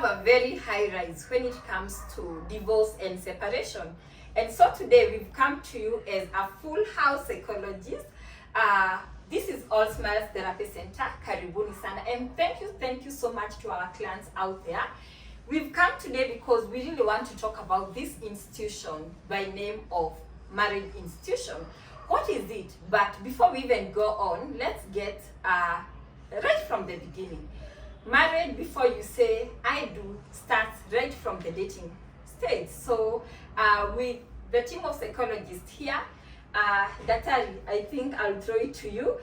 have a very high rise when it comes to divorce and separation. And so today we've come to you as a full house psychologist. This is Allsmiles Therapy Center, karibuni sana, and thank you so much to our clients out there. We've come today because we really want to talk about this institution by name of Marriage Institution. What is it? But before we even go on, let's get right from the beginning. Marriage, before you say I do, starts right from the dating stage. So with the team of psychologists here, 𝗣𝗀𝗼𝗀𝗃, I think I'll throw it to you.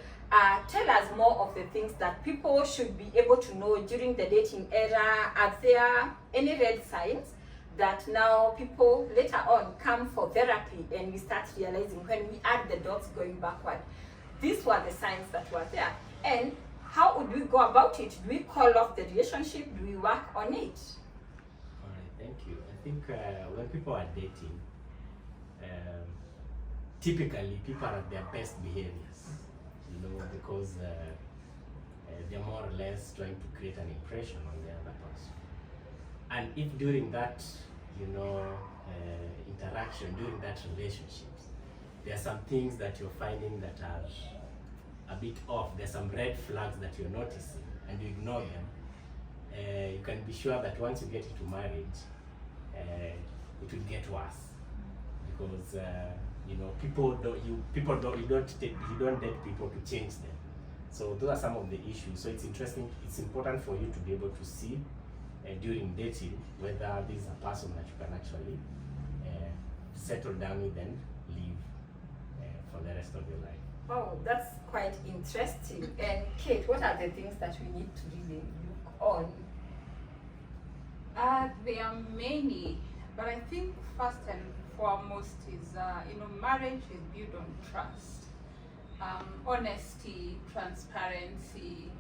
Tell us more of the things that people should be able to know during the dating era. Are there any red signs that now people later on come for therapy and we start realizing when we add the dots going backward, these were the signs that were there? And how would we go about it? Do we call off the relationship? Do we work on it? All right, thank you. I think when people are dating, typically people are at their best behaviors, because they're more or less trying to create an impression on the other person. And if during that, interaction, during that relationship, there are some things that you're finding that are a bit off, there's some red flags that you're noticing, and you ignore them, you can be sure that once you get into marriage, it will get worse, because you don't date people to change them. So those are some of the issues. So it's important for you to be able to see during dating whether this is a person that you can actually settle down with and live for the rest of your life. Oh, that's quite interesting. And Kate, what are the things that we need to really look on? There are many, but I think first and foremost is, marriage is built on trust, honesty, transparency.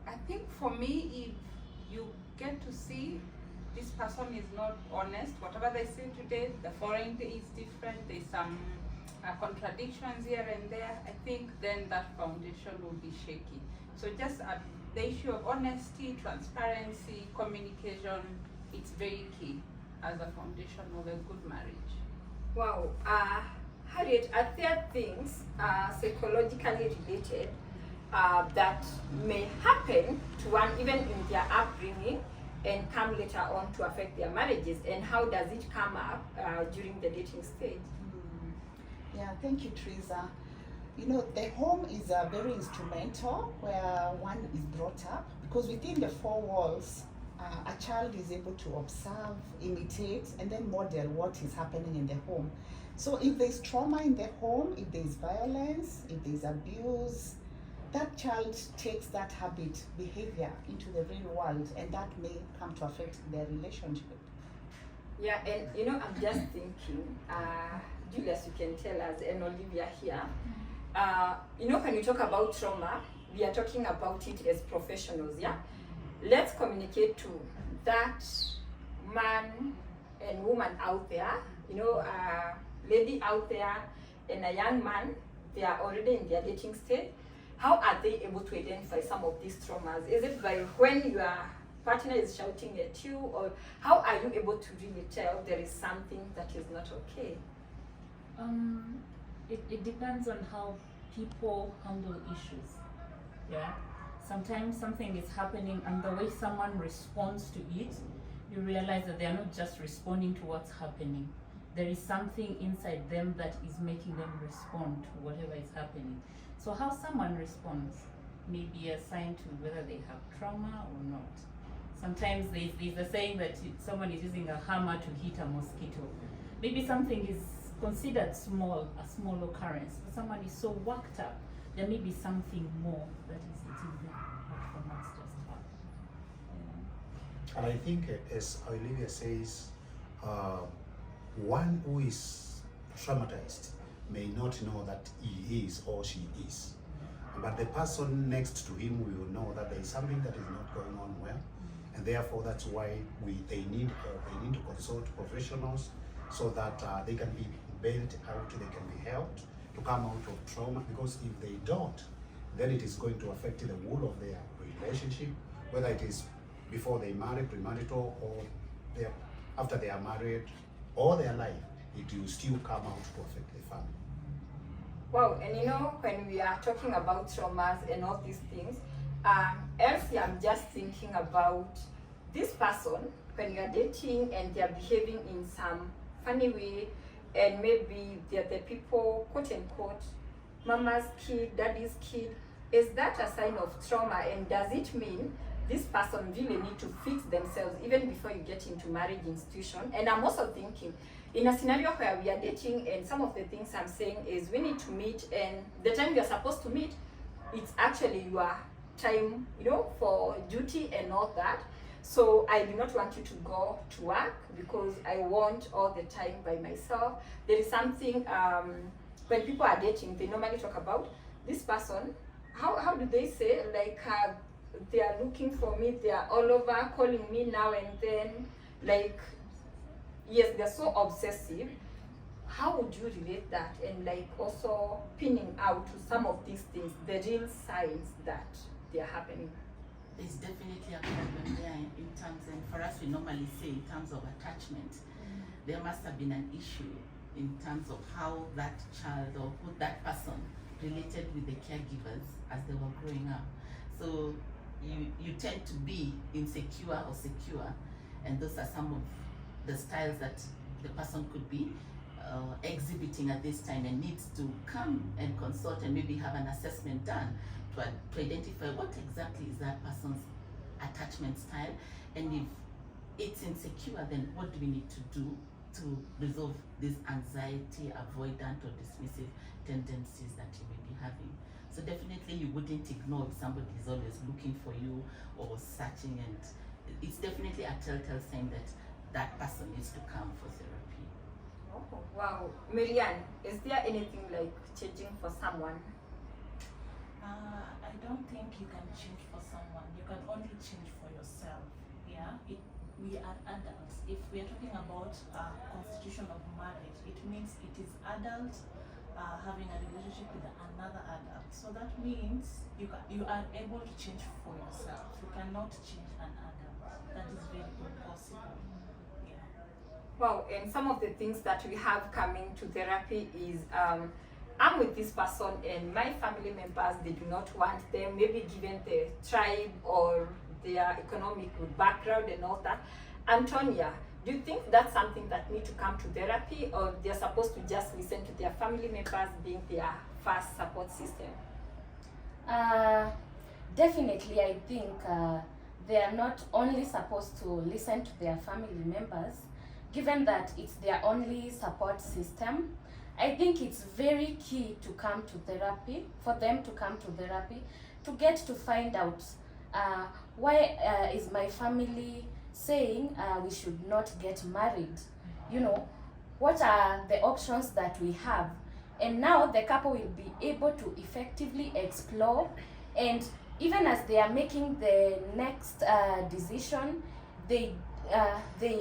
I think for me, if you get to see this person is not honest, whatever they say today, the following day is different, there's some contradictions here and there, I think then that foundation will be shaky. So just the issue of honesty, transparency, communication, it's very key as a foundation of a good marriage. Wow. Harriet, are there things psychologically related that may happen to one even in their upbringing and come later on to affect their marriages, and how does it come up during the dating stage? Yeah, thank you, Teresa. The home is very instrumental where one is brought up, because within the four walls, a child is able to observe, imitate, and then model what is happening in the home. So if there's trauma in the home, if there's violence, if there's abuse, that child takes that habit, behavior into the real world, and that may come to affect their relationship. Yeah, and I'm just thinking, Julius, you can tell us, and Olivia here, when you talk about trauma, we are talking about it as professionals, yeah? Let's communicate to that man and woman out there, a lady out there and a young man, they are already in their dating stage. How are they able to identify some of these traumas? Is it by when your partner is shouting at you, or how are you able to really tell there is something that is not okay? It depends on how people handle issues. Yeah. Sometimes something is happening, and the way someone responds to it, you realize that they are not just responding to what's happening. There is something inside them that is making them respond to whatever is happening. So how someone responds may be a sign to whether they have trauma or not. Sometimes there's a saying that someone is using a hammer to hit a mosquito. Maybe something is considered small, a small occurrence, but someone is so worked up, there may be something more that is in there from what's just happened. And I think, as Olivia says, one who is traumatized may not know that he is or she is. But the person next to him will know that there is something that is not going on well. And therefore, that's why they need help. They need to consult professionals so that they can be bailed out, they can be helped to come out of trauma. Because if they don't, then it is going to affect the whole of their relationship, whether it is before they marry, premarital, or after they are married, all their life, it will still come out to affect the family. Wow, and you know, when we are talking about traumas and all these things, else I'm just thinking about this person when you are dating and they are behaving in some funny way, and maybe they're the people, quote unquote, mama's kid, daddy's kid. Is that a sign of trauma, and does it mean this person really need to fix themselves even before you get into marriage institution? And I'm also thinking, in a scenario where we are dating and some of the things I'm saying is we need to meet, and the time you're supposed to meet, it's actually your time, you know, for duty and all that. So I do not want you to go to work because I want all the time by myself. There is something, when people are dating, they normally talk about this person, how do they say, like, they are looking for me, they are all over calling me now and then, like, yes, they're so obsessive. How would you relate that, and like also pinning out to some of these things, the real signs that they are happening? There's definitely a problem there in terms, and for us we normally say in terms of attachment, there must have been an issue in terms of how that child or who that person related with the caregivers as they were growing up. So you tend to be insecure or secure, and those are some of the styles that the person could be exhibiting at this time, and needs to come and consult and maybe have an assessment done to identify what exactly is that person's attachment style, and if it's insecure, then what do we need to do to resolve these anxiety, avoidant or dismissive tendencies that you may be having. So definitely you wouldn't ignore if somebody is always looking for you or searching, and it's definitely a telltale sign that that person needs to come for therapy. Oh, wow. Marianne, is there anything like changing for someone? I don't think you can change for someone. You can only change for yourself. Yeah, we are adults. If we are talking about constitution of marriage, it means it is adult having a relationship with another adult. So that means you are able to change for yourself. You cannot change an adult. That is very impossible. Yeah. Wow, and some of the things that we have coming to therapy is I'm with this person and my family members, they do not want them, maybe given the tribe or their economic background and all that. Antonia, do you think that's something that need to come to therapy, or they're supposed to just listen to their family members being their first support system? Definitely, I think they are not only supposed to listen to their family members, given that it's their only support system. I think it's very key to come to therapy, for them to come to therapy, to get to find out why is my family saying we should not get married. You know, what are the options that we have? And now the couple will be able to effectively explore, and even as they are making the next decision, they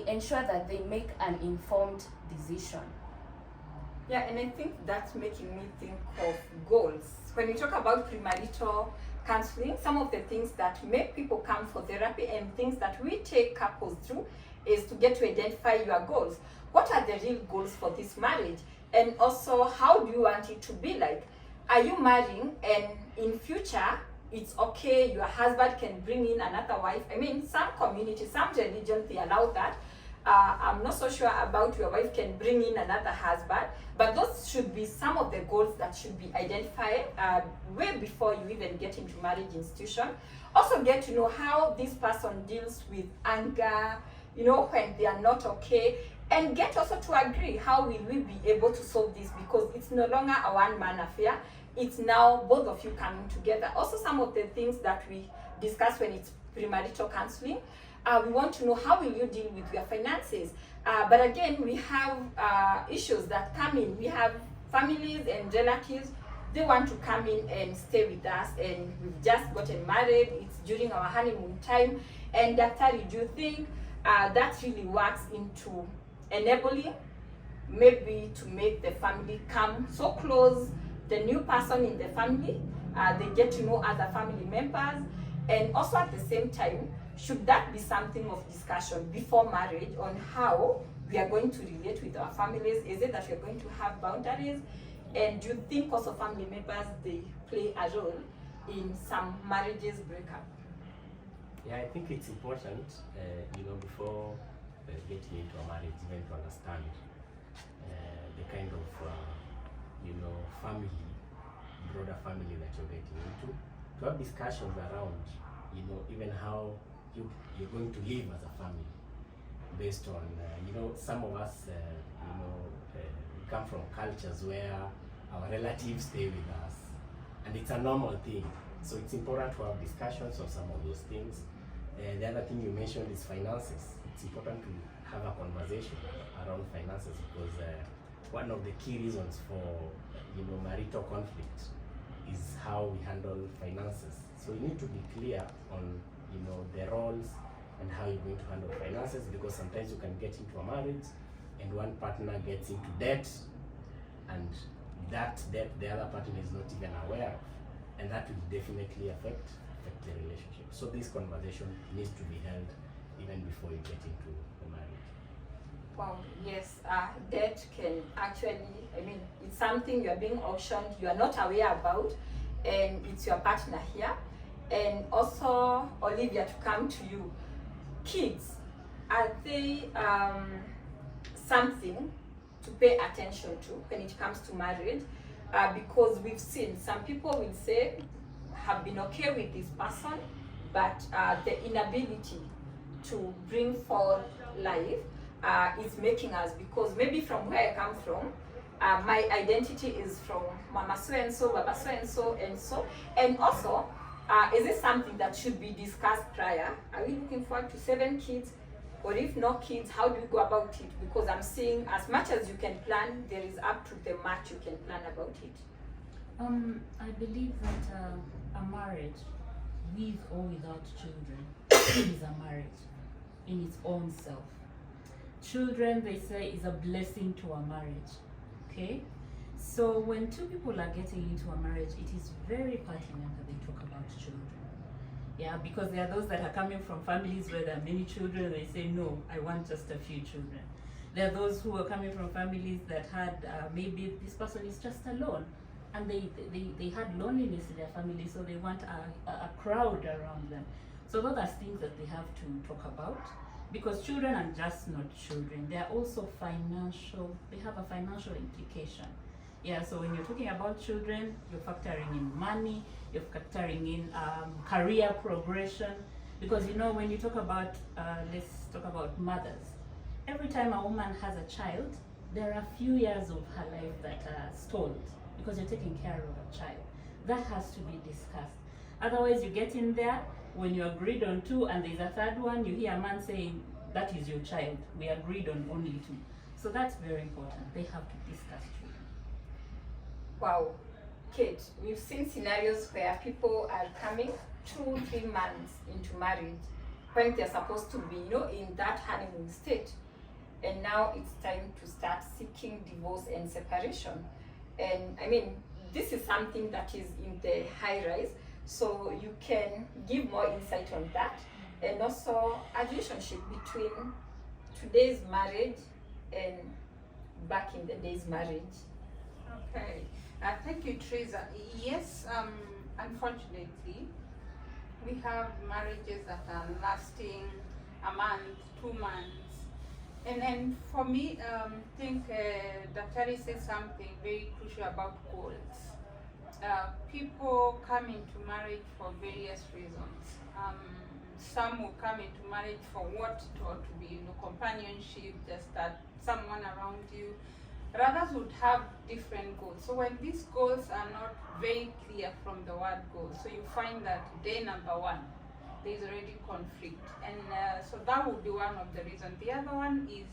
ensure that they make an informed decision. Yeah, and I think that's making me think of goals. When we talk about premarital counseling, some of the things that make people come for therapy and things that we take couples through is to get to identify your goals. What are the real goals for this marriage? And also, how do you want it to be like? Are you marrying and in future, it's okay, your husband can bring in another wife? I mean, some communities, some religions, they allow that. I'm not so sure about your wife can bring in another husband, but those should be some of the goals that should be identified way before you even get into marriage institution. Also get to know how this person deals with anger, you know, when they are not okay, and get also to agree how will we be able to solve this, because it's no longer a one-man affair. It's now both of you coming together. Also, some of the things that we discuss when it's premarital counseling, we want to know how will you deal with your finances. But again, we have issues that come in. We have families and relatives, they want to come in and stay with us, and we've just gotten married, it's during our honeymoon time, and Daktari, do you think that really works into enabling, maybe to make the family come so close, the new person in the family, they get to know other family members, and also at the same time, should that be something of discussion before marriage on how we are going to relate with our families? Is it that we're going to have boundaries? And do you think also family members, they play a role in some marriages breakup? Yeah, I think it's important, before getting into a marriage, even to understand the kind of, family, broader family that you're getting into, to have discussions around, even how you're going to live as a family, based on, some of us, we come from cultures where our relatives stay with us, and it's a normal thing. So it's important to have discussions on some of those things. The other thing you mentioned is finances. It's important to have a conversation around finances, because one of the key reasons for marital conflict is how we handle finances. So you need to be clear on the roles and how you're going to handle finances, because sometimes you can get into a marriage and one partner gets into debt, and that debt the other partner is not even aware of, and that will definitely affect the relationship. So this conversation needs to be held even before you get into the marriage. Wow, yes, debt can actually, it's something you're being auctioned, you are not aware about, and it's your partner here. And also, Olivia, to come to you, kids, are they something to pay attention to when it comes to marriage? Because we've seen some people will say, have been okay with this person, but the inability to bring forth life is making us, because maybe from where I come from, my identity is from Mama so and so, Baba so and so, and so. And also, is it something that should be discussed prior? Are we looking forward to 7 kids? Or if no kids, how do we go about it? Because I'm seeing as much as you can plan, there is up to the much you can plan about it. I believe that a marriage, with or without children, is a marriage in its own self. Children, they say, is a blessing to a marriage. Okay? So when two people are getting into a marriage, it is very pertinent that they talk about children. Yeah, because there are those that are coming from families where there are many children, they say, no, I want just a few children. There are those who are coming from families that had, maybe this person is just alone, and they had loneliness in their family, so they want a crowd around them. So those are things that they have to talk about, because children are just not children. They are also financial, they have a financial implication. Yeah, so when you're talking about children, you're factoring in money, you're factoring in career progression, because when you talk about, let's talk about mothers. Every time a woman has a child, there are a few years of her life that are stalled, because you're taking care of a child. That has to be discussed. Otherwise, you get in there, when you agreed on 2 and there's a 3rd one, you hear a man saying, that is your child, we agreed on only 2. So that's very important. They have to discuss children. Wow, Kate, we've seen scenarios where people are coming 2-3 months into marriage when they're supposed to be, in that honeymoon state. And now it's time to start seeking divorce and separation. And this is something that is in the high rise. So you can give more insight on that, and also a relationship between today's marriage and back in the day's marriage. Okay, thank you, Teresa. Yes, unfortunately, we have marriages that are lasting a month, 2 months. And for me, I think Dr. said something very crucial about goals. People come into marriage for various reasons. Some will come into marriage for what it ought to be, companionship, just that someone around you. But others would have different goals. So when these goals are not very clear from the word goals, so you find that day number 1, there is already conflict. And so that would be one of the reasons. The other one is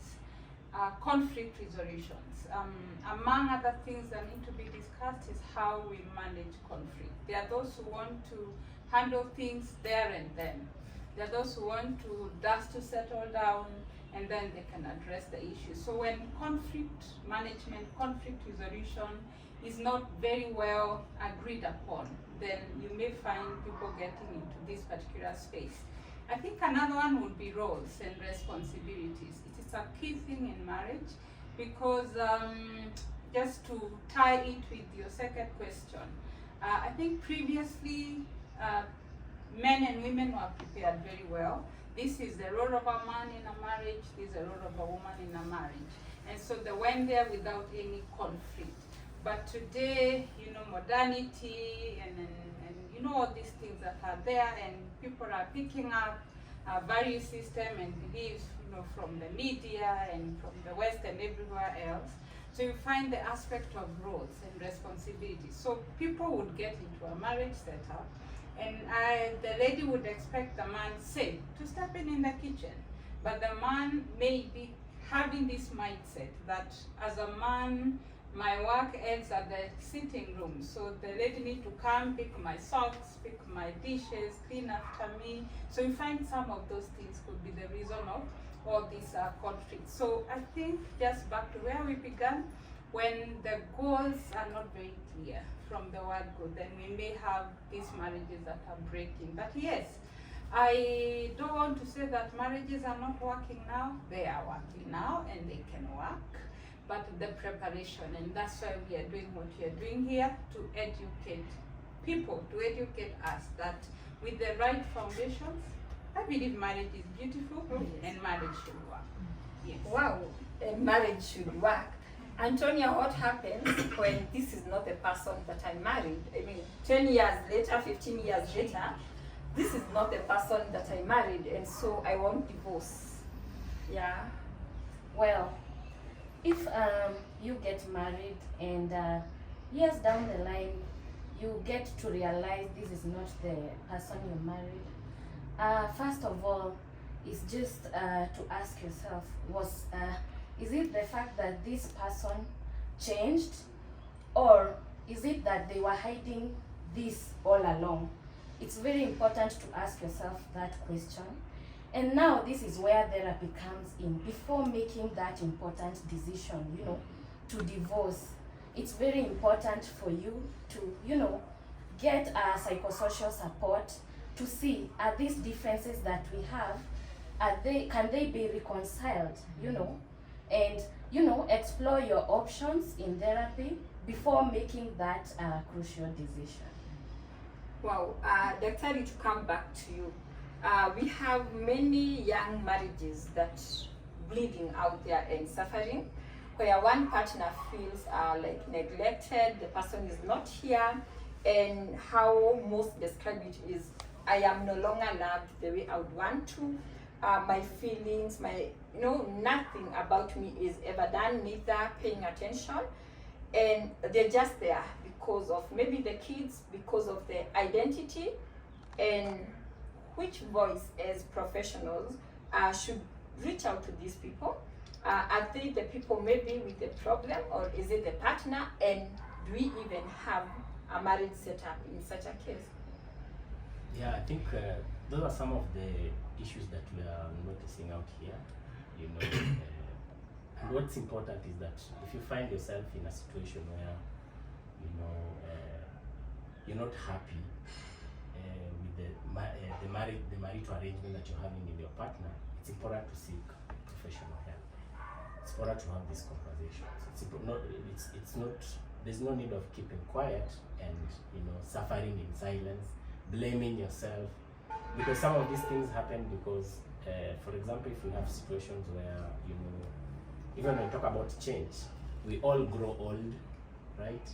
conflict resolutions. Among other things that need to be discussed is how we manage conflict. There are those who want to handle things there and then. There are those who want to dust to settle down, and then they can address the issue. So when conflict management, conflict resolution is not very well agreed upon, then you may find people getting into this particular space. I think another one would be roles and responsibilities. It is a key thing in marriage because just to tie it with your second question, I think previously men and women were prepared very well. This is the role of a man in a marriage, this is the role of a woman in a marriage. And so they went there without any conflict. But today, you know, modernity and you know, all these things that are there, and people are picking up value system and beliefs, you know, from the media and from the West and everywhere else. So you find the aspect of roles and responsibilities. So people would get into a marriage setup, and the lady would expect the man, say, to step in the kitchen. But the man may be having this mindset that as a man, my work ends at the sitting room. So the lady need to come, pick my socks, pick my dishes, clean after me. So you find some of those things could be the reason of all these conflicts. So I think just back to where we began, when the goals are not very clear from the word go, then we may have these marriages that are breaking. But yes, I don't want to say that marriages are not working now. They are working now and they can work. But the preparation, and that's why we are doing what we are doing here, to educate people, to educate us that with the right foundations, I believe marriage is beautiful and marriage should work. Yes. Wow, a marriage should work. Antonia, what happens when this is not the person that I married? I mean, 10 years later, 15 years later, this is not the person that I married, and so I want divorce. Yeah. Well, if you get married and years down the line you get to realize this is not the person you married, first of all, is just to ask yourself, is it the fact that this person changed, or is it that they were hiding this all along? It's very important to ask yourself that question. And now this is where therapy comes in. Before making that important decision, you know, to divorce, it's very important for you to, you know, get psychosocial support to see, are these differences that we have, can they be reconciled, you know, and, you know, explore your options in therapy before making that crucial decision. Wow, Dr. to come back to you. We have many young marriages that bleeding out there and suffering, where one partner feels like neglected, the person is not here, and how most describe it is, I am no longer loved the way I would want to. My feelings, nothing about me is ever done, neither paying attention, and they're just there because of maybe the kids, because of their identity, and which voice as professionals should reach out to these people? Are they the people maybe with the problem, or is it the partner? And do we even have a marriage setup in such a case? Yeah, I think those are some of the issues that we are noticing out here. You know, and what's important is that if you find yourself in a situation where you're not happy with the marital arrangement that you're having with your partner, it's important to seek professional help. It's important to have these conversations. It's not. There's no need of keeping quiet and suffering in silence, blaming yourself, because some of these things happen because, for example, if you have situations where even when we talk about change, we all grow old, right?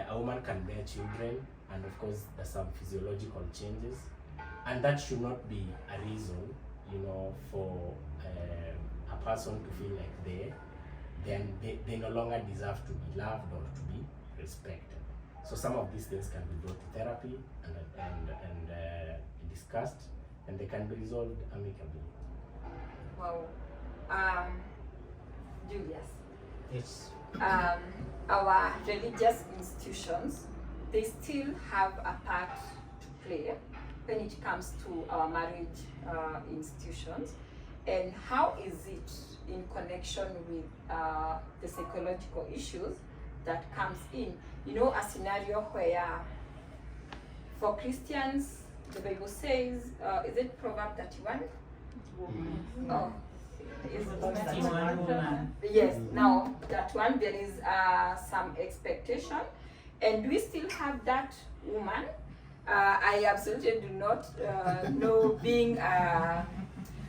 A woman can bear children, and of course there's some physiological changes, and that should not be a reason, for a person to feel like they no longer deserve to be loved or to be respected. So some of these things can be brought to therapy and discussed, and they can be resolved amicably. Wow. Julius. Yes. Our religious institutions, they still have a part to play when it comes to our marriage institutions. And how is it in connection with the psychological issues that comes in? A scenario where for Christians the Bible says, is it Proverbs 31? Oh, is it That's Proverbs? one woman. Yes, now that one, there is some expectation. And do we still have that woman? I absolutely do not know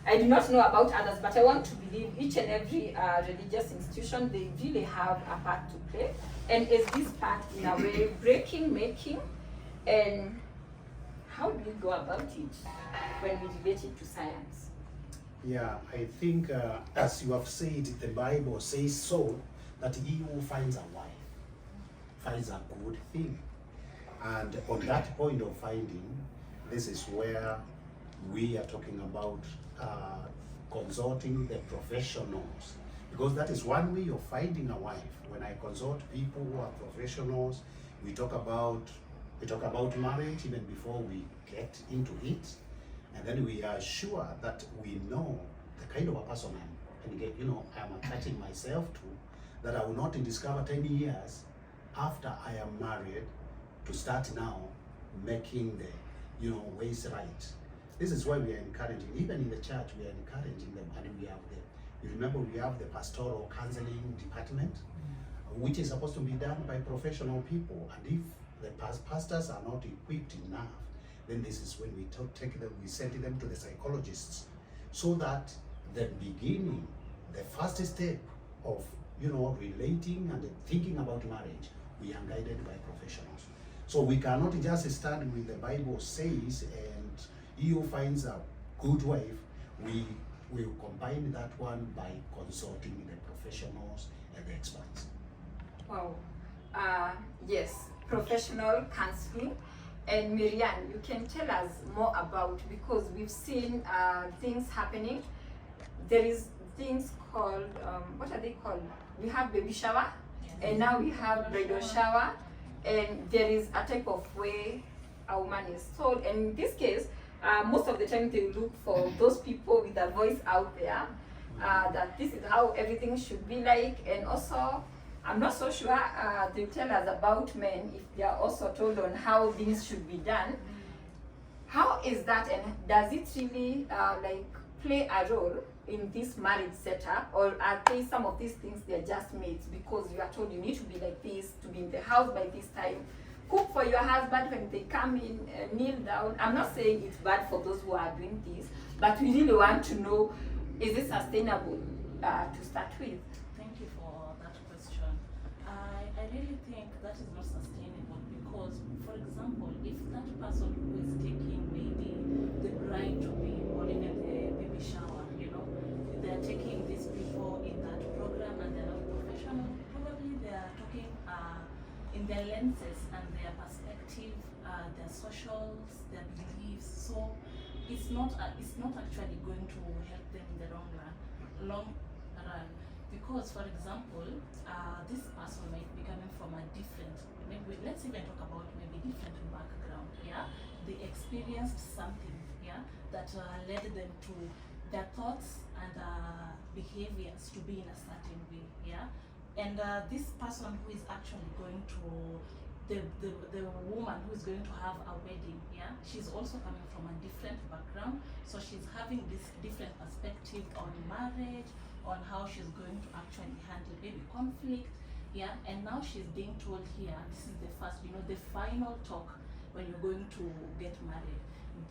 I do not know about others, but I want to believe each and every religious institution, they really have a part to play. And is this part in a way breaking, making, and how do we go about it when we relate it to science? Yeah, I think as you have said, the Bible says so, that he who finds a wife finds a good thing. And on that point of finding, this is where we are talking about consulting the professionals, because that is one way of finding a wife. When I consult people who are professionals, we talk about marriage even before we get into it, and then we are sure that we know the kind of a person I'm attaching myself to, that I will not discover 10 years after I am married to start now making the ways right. This is why we are encouraging, even in the church, we are encouraging them, and we have you remember we have the pastoral counseling department, which is supposed to be done by professional people, and if the pastors are not equipped enough, then this is when we send them to the psychologists, so that the beginning, the first step of relating and thinking about marriage, we are guided by professionals. So we cannot just start with the Bible says, and he who finds a good wife, we will combine that one by consulting the professionals and the experts. Wow. Yes, professional counseling. And Miriam, you can tell us more about, because we've seen things happening. There is things called, what are they called? We have baby shower, and now we have bridal shower, and there is a type of way a woman is told. And in this case, most of the time they look for those people with a voice out there, that this is how everything should be like. And also, I'm not so sure they tell us about men if they are also told on how things should be done. How is that, and does it really play a role in this marriage setup, or are they some of these things they're just mates because you are told you need to be like this, to be in the house by this time, cook for your husband when they come in, kneel down? I'm not saying it's bad for those who are doing this, but we really want to know, is it sustainable to start with? Thank you for that question. I really think that is not sustainable, because, for example, if that person who is taking maybe the bride to be, or even the baby shower, they're taking these people in that program and they're not professional, probably they're talking in their lenses and their perspective, their socials, their beliefs. So it's not actually going to help them in the long run. Because, for example, this person might be coming from a different, maybe let's even talk about maybe different background. Yeah, they experienced something, yeah, that led them to their thoughts and behaviors to be in a certain way. Yeah, and this person who is actually going to the woman who is going to have a wedding, yeah, she's also coming from a different background, so she's having this different perspective on marriage, on how she's going to actually handle maybe conflict, yeah. And now she's being told here, this is the first, the final talk when you're going to get married.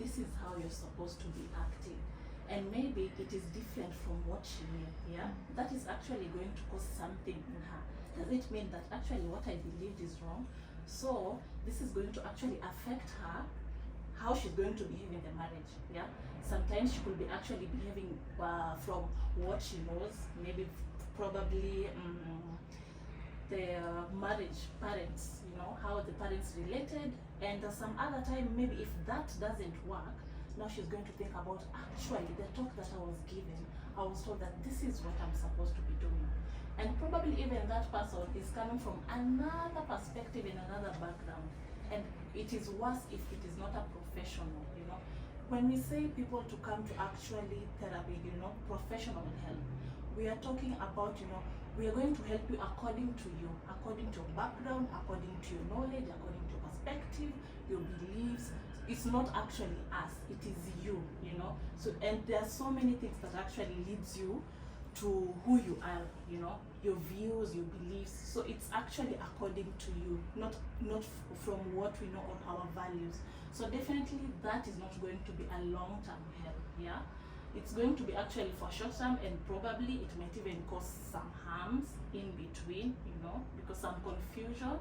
This is how you're supposed to be acting. And maybe it is different from what she knew, yeah? That is actually going to cause something in her. Does it mean that actually what I believed is wrong? So this is going to actually affect her, how she's going to behave in the marriage, yeah? Sometimes she could be actually behaving from what she knows, maybe probably the marriage parents, how the parents related, and some other time, maybe if that doesn't work, now she's going to think about, actually, the talk that I was given, I was told that this is what I'm supposed to be doing. And probably even that person is coming from another perspective in another background. And it is worse if it is not a professional, When we say people to come to actually therapy, professional help, we are talking about, we are going to help you according to you, according to your background, according to your knowledge, according to your perspective, your beliefs, it's not actually us, it is you, you know. So, and there are so many things that actually leads you to who you are, you know, your views, your beliefs. So it's actually according to you, not from what we know of our values. So definitely that is not going to be a long-term help, yeah. It's going to be actually for short-term, and probably it might even cause some harms in between, you know, because some confusion,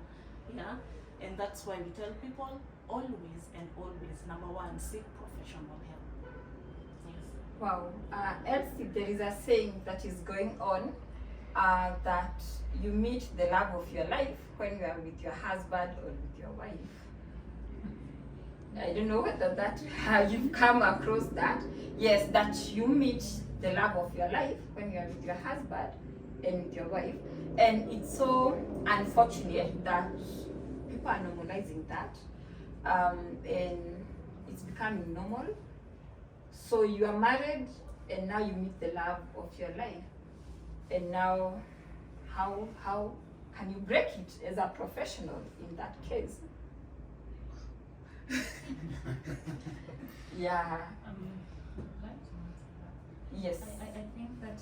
yeah. And that's why we tell people always and always, number one, seek professional help. Yes. Wow. Elsie, there is a saying that is going on that you meet the love of your life when you are with your husband or with your wife. I don't know whether that you've come across that. Yes, that you meet the love of your life when you are with your husband and with your wife. And it's so unfortunate that people are normalizing that. And it's becoming normal. So you are married and now you meet the love of your life. And now, how can you break it as a professional in that case? Yeah. Yes. I think that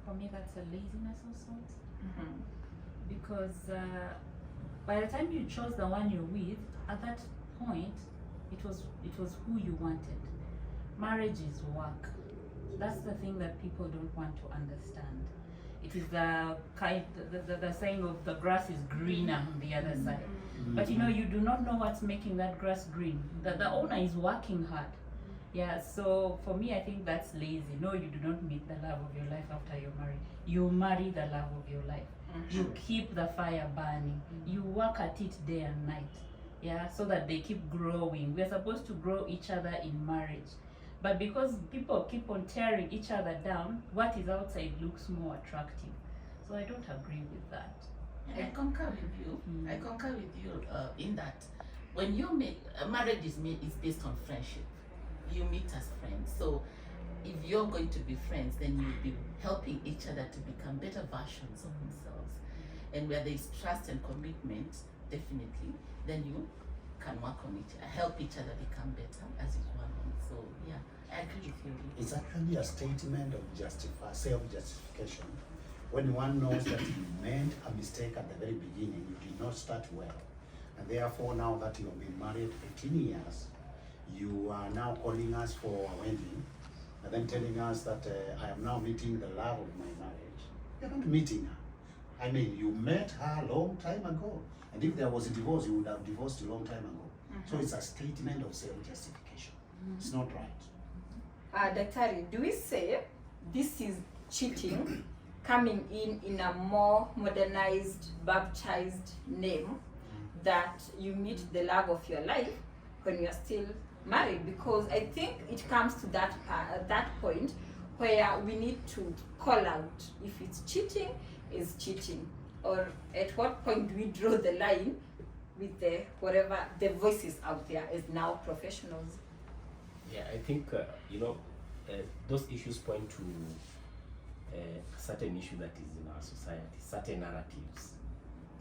for me that's a laziness of sorts. Mm-hmm. Because by the time you chose the one you're with, at that point, it was who you wanted. Marriage is work. That's the thing that people don't want to understand. It is the saying of the grass is greener on the other side. But you know, you do not know what's making that grass green. The owner is working hard. Yeah, so for me, I think that's lazy. No, you do not meet the love of your life after you're married. You marry the love of your life. You keep the fire burning. You work at it day and night. Yeah, so that they keep growing. We're supposed to grow each other in marriage. But because people keep on tearing each other down, what is outside looks more attractive. So I don't agree with that. I concur with you. I concur with you in that when you meet, marriage is based on friendship. You meet as friends. So if you're going to be friends, then you'll be helping each other to become better versions of themselves. And where there is trust and commitment, definitely, then you can work on it, help each other become better as you go along. So yeah, I agree with you. It's actually a statement of self-justification. When one knows that you made a mistake at the very beginning, you did not start well, and therefore now that you have been married 15 years, you are now calling us for a wedding, and then telling us that I am now meeting the love of my marriage. You're not meeting her. I mean, you met her a long time ago, and if there was a divorce, you would have divorced a long time ago. So it's a statement of self-justification. It's not right. Daktari, do we say this is cheating coming in a more modernized, baptized name, that you meet the love of your life when you're still married? Because I think it comes to that point where we need to call out if it's cheating, is cheating, or at what point do we draw the line with whatever the voices out there as now professionals? Yeah, I think those issues point to a certain issue that is in our society, certain narratives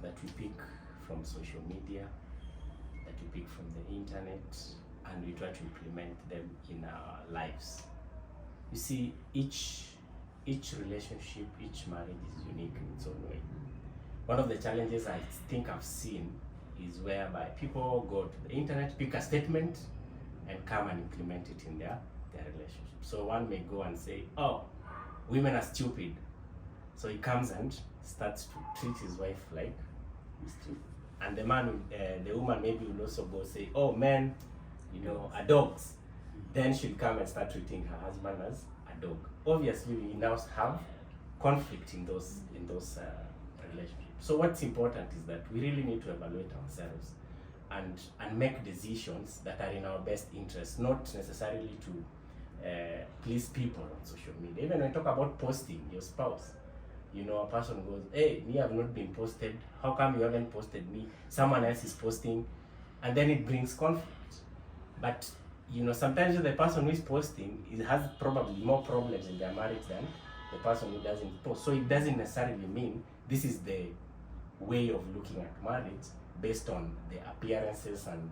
that we pick from social media, that we pick from the internet, and we try to implement them in our lives. You see, each relationship, each marriage is unique in its own way. One of the challenges I think I've seen is whereby people go to the internet, pick a statement, and come and implement it in their relationship. So one may go and say, oh, women are stupid. So he comes and starts to treat his wife like he's stupid. And the woman maybe will also go say, oh, men, are dogs. Then she'll come and start treating her husband as a dog. Obviously, we now have conflict in those relationships. So what's important is that we really need to evaluate ourselves and make decisions that are in our best interest, not necessarily to please people on social media. Even when we talk about posting your spouse, a person goes, hey, me have not been posted. How come you haven't posted me? Someone else is posting, and then it brings conflict. But sometimes the person who is posting has probably more problems in their marriage than the person who doesn't post. So it doesn't necessarily mean this is the way of looking at marriage based on the appearances and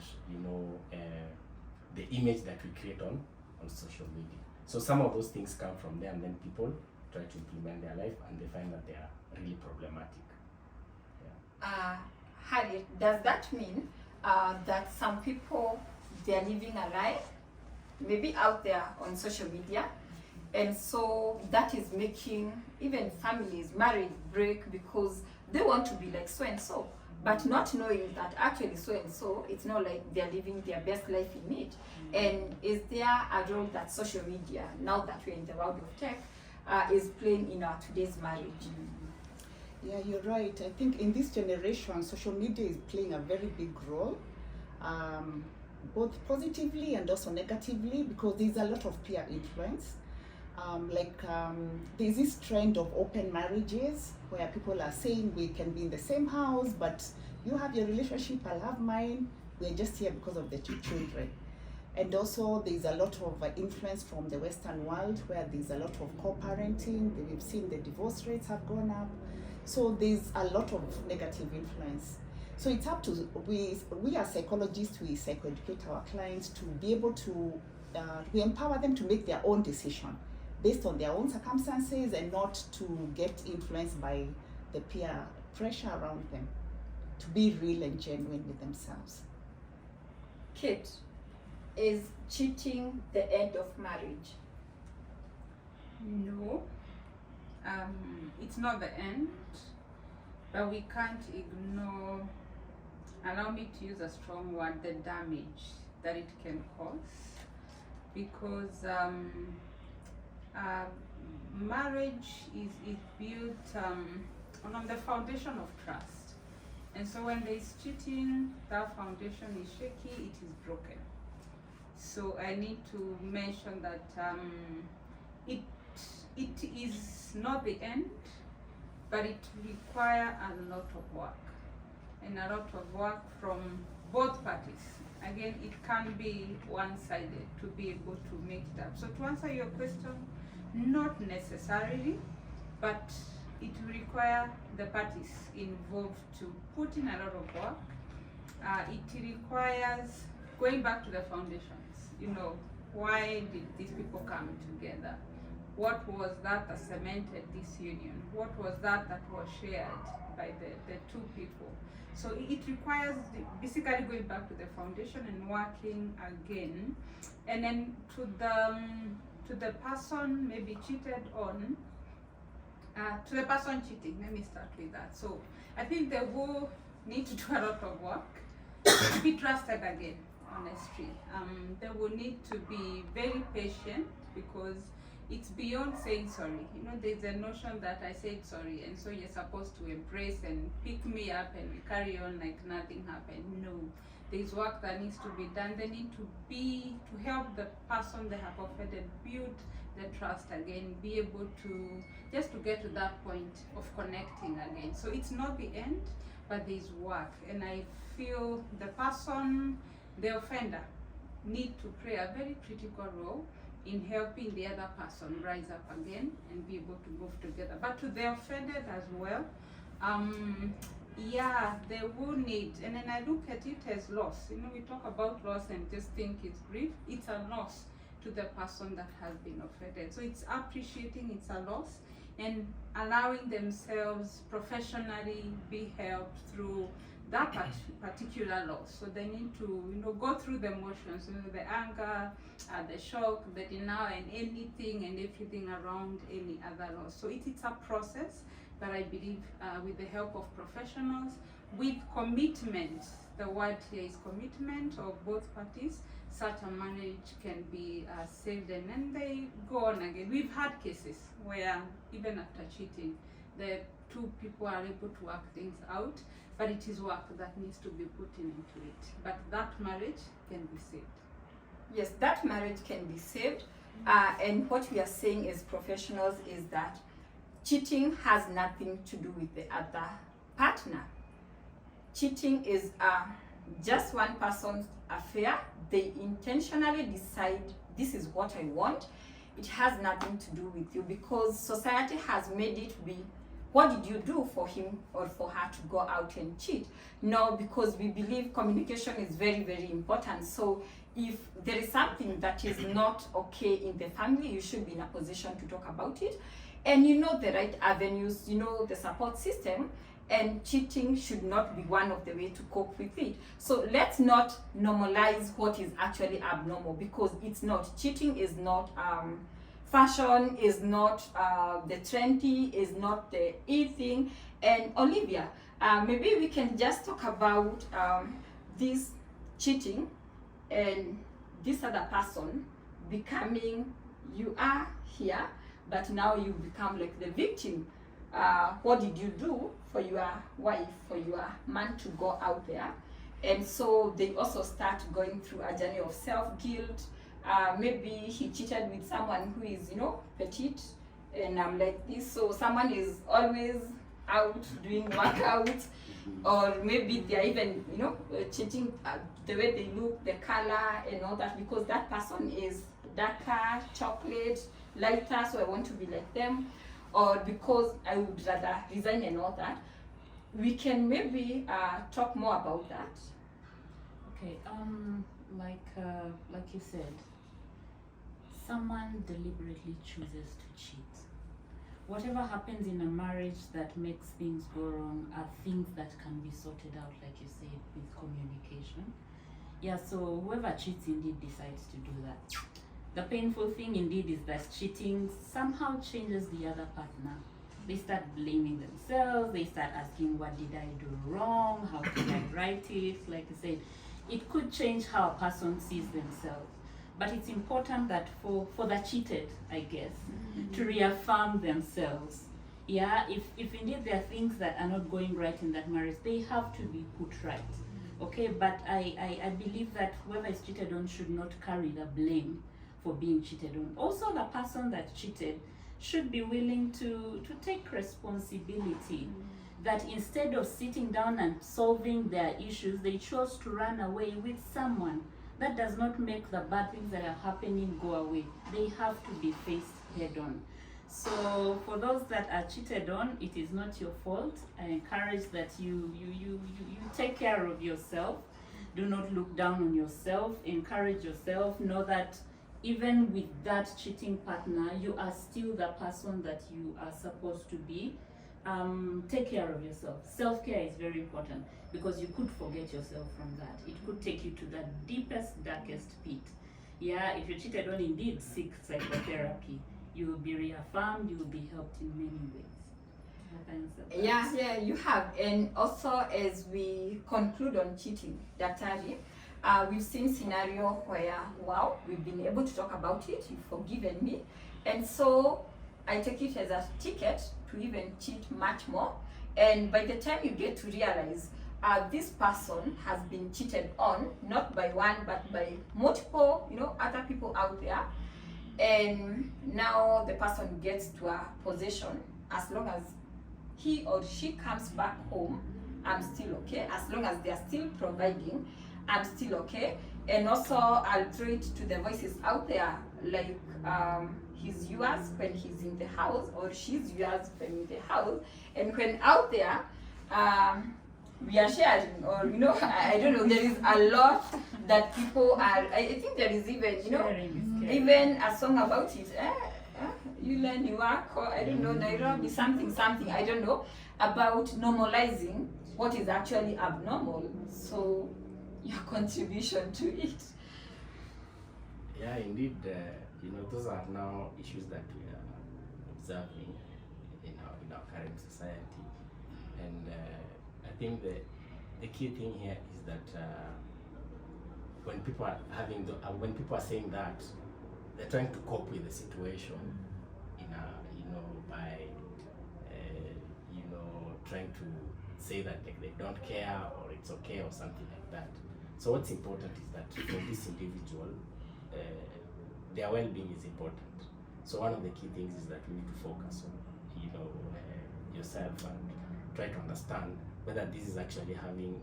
the image that we create on social media. So some of those things come from there, and then people try to implement their life and they find that they are really problematic. Harriet, does that mean that some people, they're living a life, maybe out there on social media, and so that is making even families, marriage break because they want to be like so and so, but not knowing that actually so and so, it's not like they're living their best life in it. And is there a role that social media, now that we're in the world of tech, is playing in our today's marriage? Yeah, you're right. I think in this generation, social media is playing a very big role, both positively and also negatively, because there's a lot of peer influence. There's this trend of open marriages where people are saying we can be in the same house, but you have your relationship, I'll have mine. We're just here because of the two children. And also there's a lot of influence from the Western world where there's a lot of co-parenting. We've seen the divorce rates have gone up. So there's a lot of negative influence. So it's up to, we as psychologists, we psychoeducate our clients to be able to, we empower them to make their own decision based on their own circumstances and not to get influenced by the peer pressure around them, to be real and genuine with themselves. Kate, is cheating the end of marriage? No, it's not the end, but we can't ignore, allow me to use a strong word, the damage that it can cause, because marriage is built on the foundation of trust, and so when there is cheating, that foundation is shaky, it is broken. So I need to mention that it is not the end, but it requires a lot of work, and a lot of work from both parties. Again, it can be one-sided to be able to make it up. So to answer your question, not necessarily, but it will require the parties involved to put in a lot of work. It requires going back to the foundations. You know, why did these people come together? What was that cemented this union? What was that was shared by the two people? So it requires basically going back to the foundation and working again. And then to the person maybe cheated on, to the person cheating, let me start with that. So I think they will need to do a lot of work to be trusted again. Honestly, they will need to be very patient because it's beyond saying sorry. You know, there's a notion that I said sorry, and so you're supposed to embrace and pick me up and we carry on like nothing happened. No, there's work that needs to be done. They need to help the person they have offended build the trust again, be able to just to get to that point of connecting again. So it's not the end, but there's work, and I feel the person, the offender, need to play a very critical role in helping the other person rise up again and be able to move together. But to the offended as well, yeah, they will need, and then I look at it as loss. You know, we talk about loss and just think it's grief. It's a loss to the person that has been offended. So it's appreciating it's a loss and allowing themselves professionally be helped through that particular loss. So they need to, you know, go through the emotions, you know, the anger, the shock, the denial, and anything and everything around any other loss. So it's a process, but I believe with the help of professionals, with commitment, the word here is commitment of both parties, such a marriage can be saved, and then they go on again. We've had cases where even after cheating, the two people are able to work things out, but it is work that needs to be put into it. But that marriage can be saved. Yes, that marriage can be saved. And what we are saying as professionals is that cheating has nothing to do with the other partner. Cheating is just one person's affair. They intentionally decide, this is what I want. It has nothing to do with you, because society has made it be, what did you do for him or for her to go out and cheat? No, because we believe communication is very, very important. So if there is something that is not okay in the family, you should be in a position to talk about it. And you know the right avenues, you know the support system, and cheating should not be one of the way to cope with it. So let's not normalize what is actually abnormal, because it's not. Cheating is not fashion, is not the trendy, is not the thing. And Olivia, maybe we can just talk about this cheating and this other person becoming, you are here, but now you become like the victim. What did you do for your wife, for your man to go out there? And so they also start going through a journey of self-guilt. Maybe he cheated with someone who is, you know, petite, and I'm like this. So someone is always out doing workouts, or maybe they're even, you know, cheating the way they look, the color and all that, because that person is darker, chocolate, lighter, so I want to be like them, or because I would rather resign and all that. We can maybe talk more about that. Okay, like you said, someone deliberately chooses to cheat. Whatever happens in a marriage that makes things go wrong are things that can be sorted out, like you said, with communication. Yeah, so whoever cheats indeed decides to do that. The painful thing indeed is that cheating somehow changes the other partner. They start blaming themselves, they start asking, what did I do wrong? How did I write it? Like you said, it could change how a person sees themselves. But it's important that for the cheated, I guess, to reaffirm themselves. Yeah, if indeed there are things that are not going right in that marriage, they have to be put right. Okay, but I believe that whoever is cheated on should not carry the blame for being cheated on. Also, the person that cheated should be willing to take responsibility. That instead of sitting down and solving their issues, they chose to run away with someone. That does not make the bad things that are happening go away. They have to be faced head on. So for those that are cheated on, it is not your fault. I encourage that you take care of yourself. Do not look down on yourself. Encourage yourself. Know that even with that cheating partner, you are still the person that you are supposed to be. Take care of yourself. Self-care is very important, because you could forget yourself from that. It could take you to the deepest, darkest pit. Yeah, if you're cheated on, indeed, seek psychotherapy. You will be reaffirmed, you will be helped in many ways. Yeah, you have. And also, as we conclude on cheating, Daktari, we've seen scenario where, wow, we've been able to talk about it, you've forgiven me. And so I take it as a ticket to even cheat much more. And by the time you get to realize this person has been cheated on, not by one, but by multiple, you know, other people out there. And now the person gets to a position, as long as he or she comes back home, I'm still okay. As long as they're still providing, I'm still okay. And also, I'll throw it to the voices out there, like he's yours when he's in the house, or she's yours when in the house. And when out there, we are sharing, or, you know, I don't know, there is a lot that people are, I think there is even, you know, even a song about it. You learn, you work, or I don't know, Nairobi, something, I don't know, about normalizing what is actually abnormal. So your contribution to it. Yeah, indeed, you know, those are now issues that we are observing in our current society. And I think the key thing here is that when people are when people are saying that, they're trying to cope with the situation by trying to say that like, they don't care, or it's okay, or something like that. So what's important is that for this individual, their well-being is important. So one of the key things is that we need to focus on yourself and try to understand whether this is actually having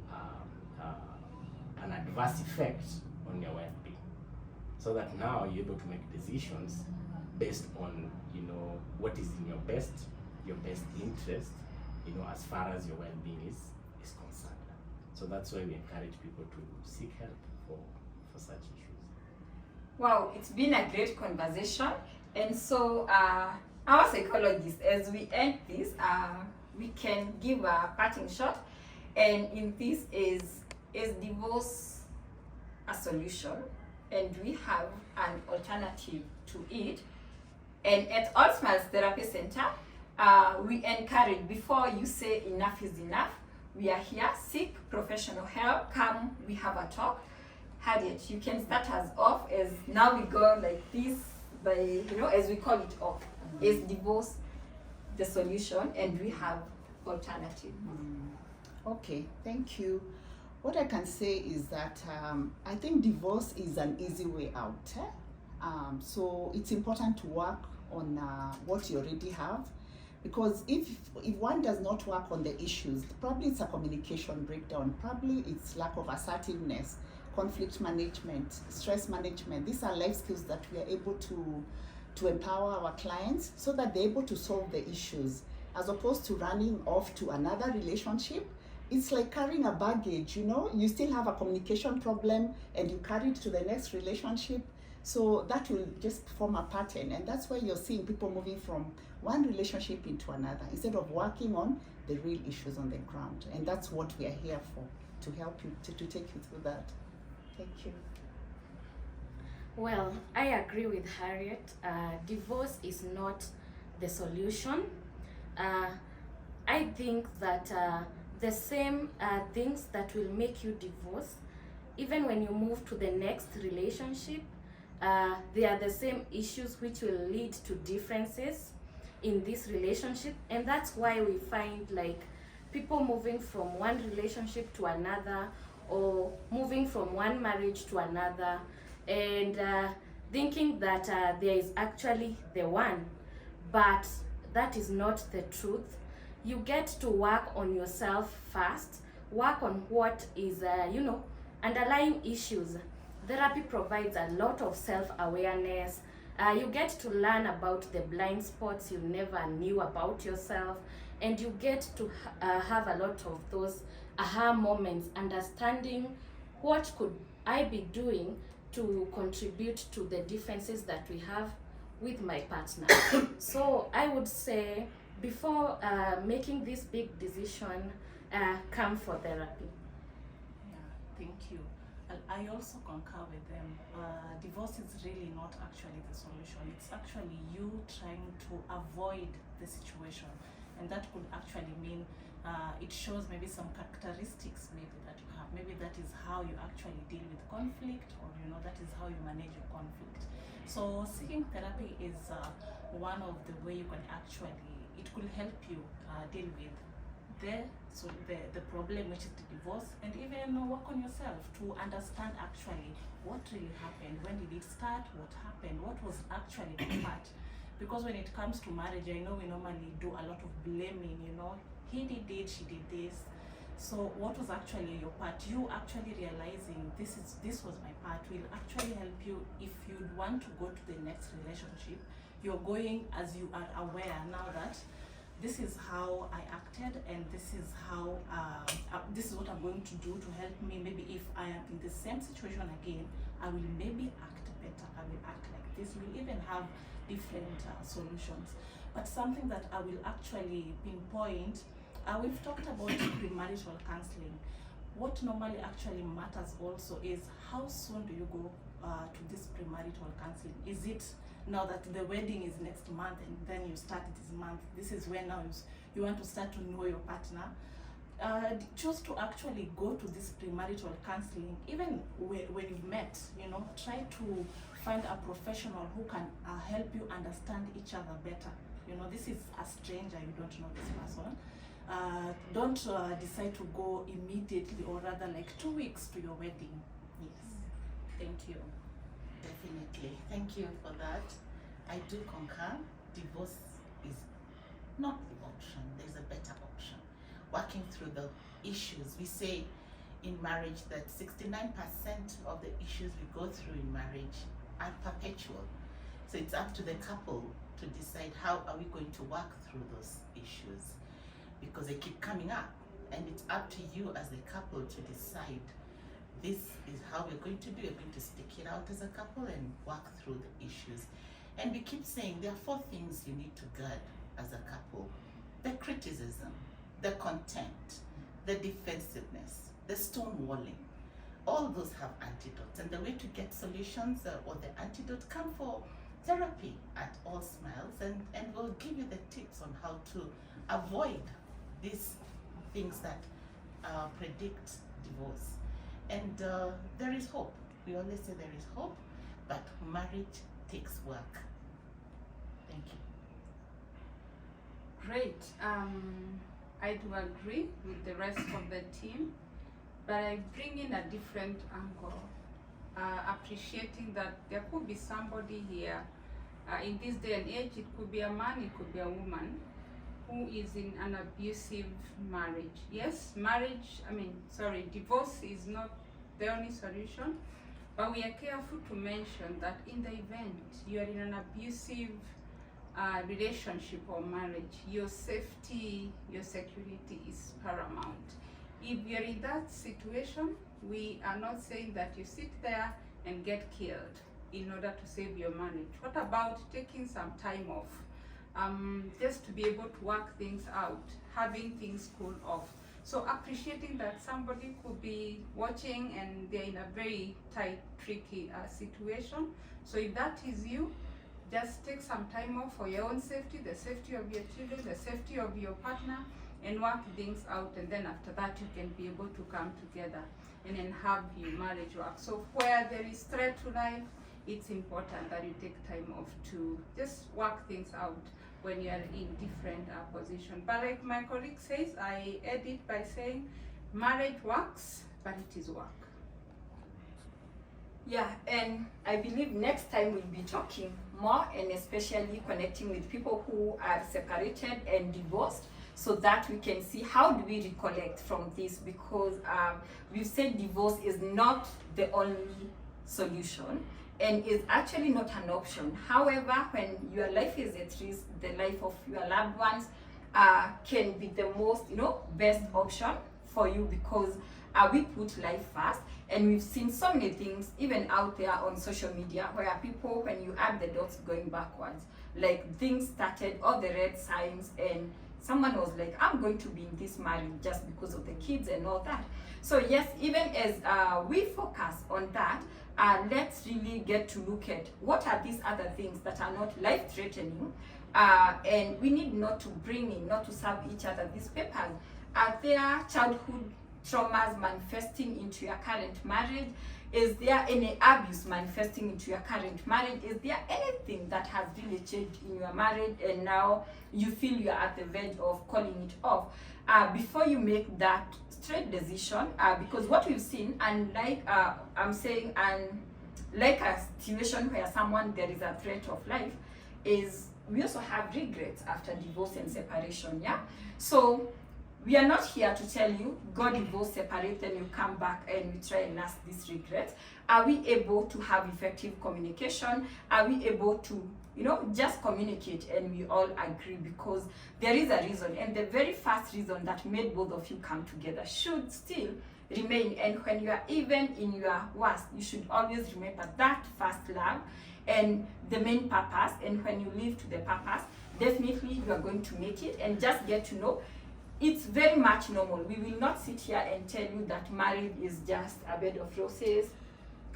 an adverse effect on your well-being, so that now you're able to make decisions based on what is in your best interest, as far as your well-being is concerned. So that's why we encourage people to seek help for such issues. Wow, it's been a great conversation. And so our psychologists, as we end this, we can give a parting shot. And in this is divorce a solution? And we have an alternative to it. And at Allsmiles Therapy Center, we encourage, before you say enough is enough, we are here, seek professional help, come, we have a talk. Harriet, you can start us off, as now we go like this, by, as we call it off. Is divorce the solution, and we have alternative. Okay, thank you. What I can say is that I think divorce is an easy way out. So it's important to work on what you already have, because if one does not work on the issues, probably it's a communication breakdown, probably it's lack of assertiveness, conflict management, stress management. These are life skills that we are able to empower our clients so that they're able to solve the issues, as opposed to running off to another relationship. It's like carrying a baggage, you still have a communication problem and you carry it to the next relationship. So that will just form a pattern, and that's why you're seeing people moving from one relationship into another instead of working on the real issues on the ground. And that's what we are here for, to help you, to take you through that. Thank you. Well, I agree with Harriet. Divorce is not the solution. I think that the same things that will make you divorce, even when you move to the next relationship, they are the same issues which will lead to differences in this relationship. And that's why we find like people moving from one relationship to another, or moving from one marriage to another, and thinking that there is actually the one, but that is not the truth. You get to work on yourself first, work on what is, underlying issues. Therapy provides a lot of self-awareness. You get to learn about the blind spots you never knew about yourself, and you get to have a lot of those aha moments, understanding what could I be doing to contribute to the differences that we have with my partner. So I would say, before making this big decision, come for therapy. Yeah, thank you. I also concur with them. Divorce is really not actually the solution. It's actually you trying to avoid the situation. And that could actually mean it shows maybe some characteristics maybe that you have. Maybe that is how you actually deal with conflict, or that is how you manage your conflict. So seeking therapy is one of the way you can actually, it could help you deal with the problem, which is the divorce, and even work on yourself to understand actually what really happened, when did it start, what happened, what was actually the part. Because when it comes to marriage, I know we normally do a lot of blaming, he did it, she did this. So what was actually your part? You actually realizing this was my part will actually help you if you want to go to the next relationship. You're going as you are aware now that this is how I acted, and this is how this is what I'm going to do to help me. Maybe if I am in the same situation again, I will maybe act better. I will act like this. We'll even have different solutions. But something that I will actually pinpoint, we've talked about premarital counseling. What normally actually matters also is how soon do you go to this premarital counseling? Is it now that the wedding is next month and then you start this month? This is when now you want to start to know your partner. Choose to actually go to this premarital counseling, even when you've met, try to find a professional who can help you understand each other better. This is a stranger, you don't know this person. Don't decide to go immediately, or rather like 2 weeks to your wedding. Yes. Thank you. Definitely. Thank you for that. I do concur. Divorce is not the option. There's a better option. Working through the issues. We say in marriage that 69% of the issues we go through in marriage are perpetual. So it's up to the couple to decide how are we going to work through those issues, because they keep coming up, and it's up to you as the couple to decide this is how we're going to do. We're going to stick it out as a couple and work through the issues. And we keep saying there are 4 things you need to guard as a couple: the criticism, the contempt, the defensiveness, the stonewalling. All those have antidotes, and the way to get solutions or the antidote, come for therapy at Allsmiles, and we'll give you the tips on how to avoid these things that predict divorce. And there is hope. We always say there is hope, but marriage takes work. Thank you. Great. I do agree with the rest of the team, but I bring in a different angle, appreciating that there could be somebody here in this day and age. It could be a man, it could be a woman, who is in an abusive marriage. Yes, divorce is not the only solution, but we are careful to mention that in the event you are in an abusive relationship or marriage, your safety, your security is paramount. If you're in that situation, we are not saying that you sit there and get killed in order to save your marriage. What about taking some time off? Just to be able to work things out, having things cool off. So appreciating that somebody could be watching and they're in a very tight, tricky situation. So if that is you, just take some time off for your own safety, the safety of your children, the safety of your partner, and work things out. And then after that, you can be able to come together and then have your marriage work. So where there is threat to life, it's important that you take time off to just work things out when you are in different positions. But like my colleague says, I add it by saying marriage works, but it is work. Yeah, and I believe next time we'll be talking more and especially connecting with people who are separated and divorced, so that we can see how do we recollect from this, because we've said divorce is not the only solution and is actually not an option. However, when your life is at risk, the life of your loved ones can be the most, best option for you, because we put life first. And we've seen so many things even out there on social media where people, when you add the dots going backwards, like things started, all the red signs, and someone was like, I'm going to be in this marriage just because of the kids and all that. So yes, even as we focus on that, let's really get to look at what are these other things that are not life-threatening, and we need not to bring in, not to serve each other these papers. Are there childhood traumas manifesting into your current marriage? Is there any abuse manifesting into your current marriage? Is there anything that has really changed in your marriage and now you feel you're at the verge of calling it off? Before you make that straight decision, because what we've seen, and like I'm saying, and like a situation where someone, there is a threat of life, is we also have regrets after divorce and separation. Yeah, so we are not here to tell you go divorce, separate, then you come back and we try and nurse these regrets. Are we able to have effective communication? Are we able to just communicate and we all agree? Because there is a reason, and the very first reason that made both of you come together should still remain. And when you are even in your worst, you should always remember that first love and the main purpose. And when you live to the purpose, definitely you are going to make it. And just get to know, it's very much normal. We will not sit here and tell you that marriage is just a bed of roses,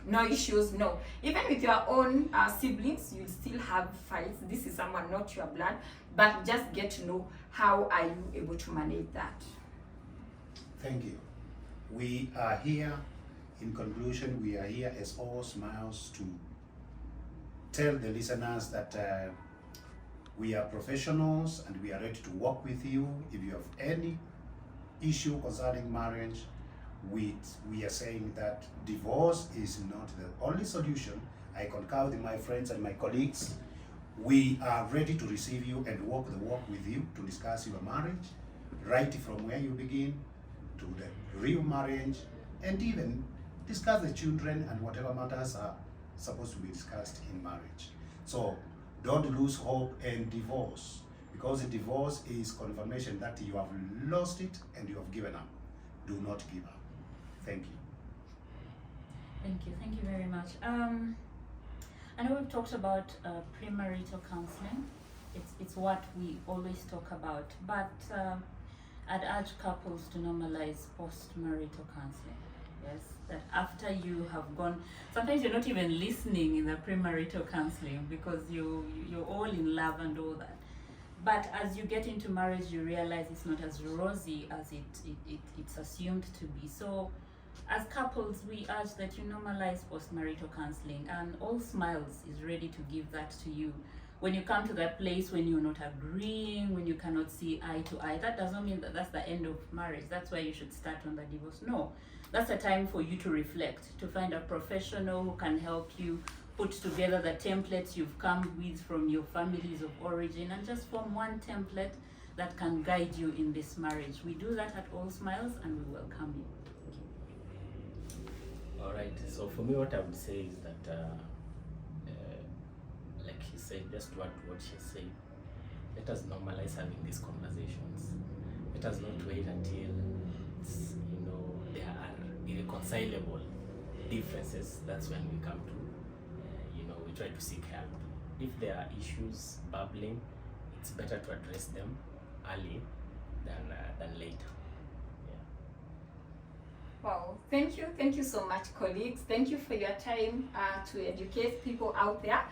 no issues. No, even with your own siblings, you'll still have fights. This is someone not your blood, but just get to know how are you able to manage that. Thank you. We are here, in conclusion, we are here as Allsmiles to tell the listeners that we are professionals and we are ready to work with you. If you have any issue concerning marriage, we are saying that divorce is not the only solution. I concur with my friends and my colleagues. We are ready to receive you and walk the walk with you to discuss your marriage, right from where you begin to the real marriage, and even discuss the children and whatever matters are supposed to be discussed in marriage. So don't lose hope and divorce, because a divorce is confirmation that you have lost it and you have given up. Do not give up. Thank you. Thank you very much. I know we've talked about premarital counseling. It's what we always talk about, but I'd urge couples to normalize post-marital counseling. Yes, that after you have gone, sometimes you're not even listening in the premarital counseling because you're all in love and all that. But as you get into marriage, you realize it's not as rosy as it's assumed to be. So as couples, we urge that you normalize post-marital counseling, and Allsmiles is ready to give that to you. When you come to that place when you're not agreeing, when you cannot see eye to eye, that doesn't mean that that's the end of marriage. That's why you should start on the divorce. No, that's a time for you to reflect, to find a professional who can help you put together the templates you've come with from your families of origin and just form one template that can guide you in this marriage. We do that at Allsmiles and we welcome you. All right, so for me, what I would say is that, like she said, just what she said, let us normalize having these conversations. Let us not wait until it's, there are irreconcilable differences. That's when we come to, we try to seek help. If there are issues bubbling, it's better to address them early than later. Wow, thank you so much, colleagues. Thank you for your time to educate people out there.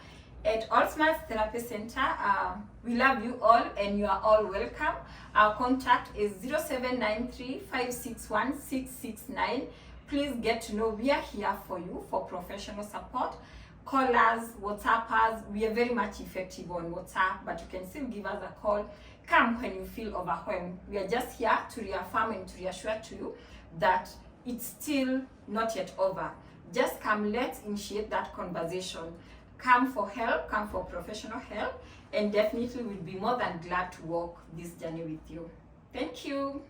At Allsmiles Therapy Center, we love you all and you are all welcome. Our contact is 0793 561 669. Please get to know we are here for you for professional support. Call us, WhatsApp us. We are very much effective on WhatsApp, but you can still give us a call. Come when you feel overwhelmed. We are just here to reaffirm and to reassure to you that it's still not yet over. Just come, let's initiate that conversation. Come for help, come for professional help, and definitely we'll be more than glad to walk this journey with you. Thank you.